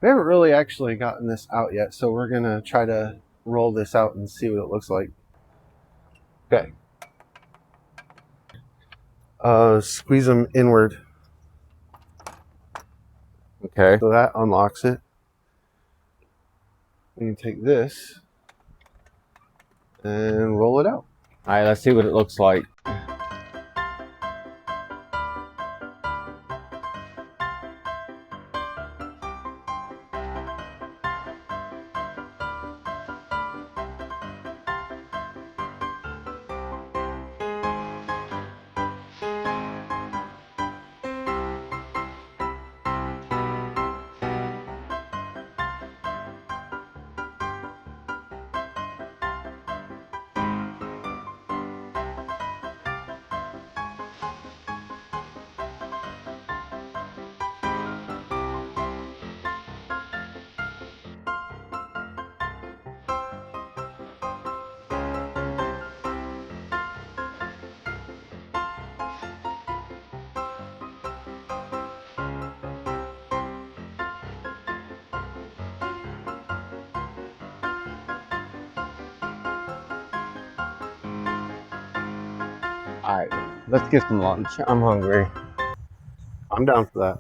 We haven't really actually gotten this out yet, so we're gonna try to roll this out and see what it looks like. Okay. Squeeze them inward. Okay. So that unlocks it. We can take this and roll it out. All right, let's see what it looks like. All right, let's get some lunch. I'm hungry. I'm down for that.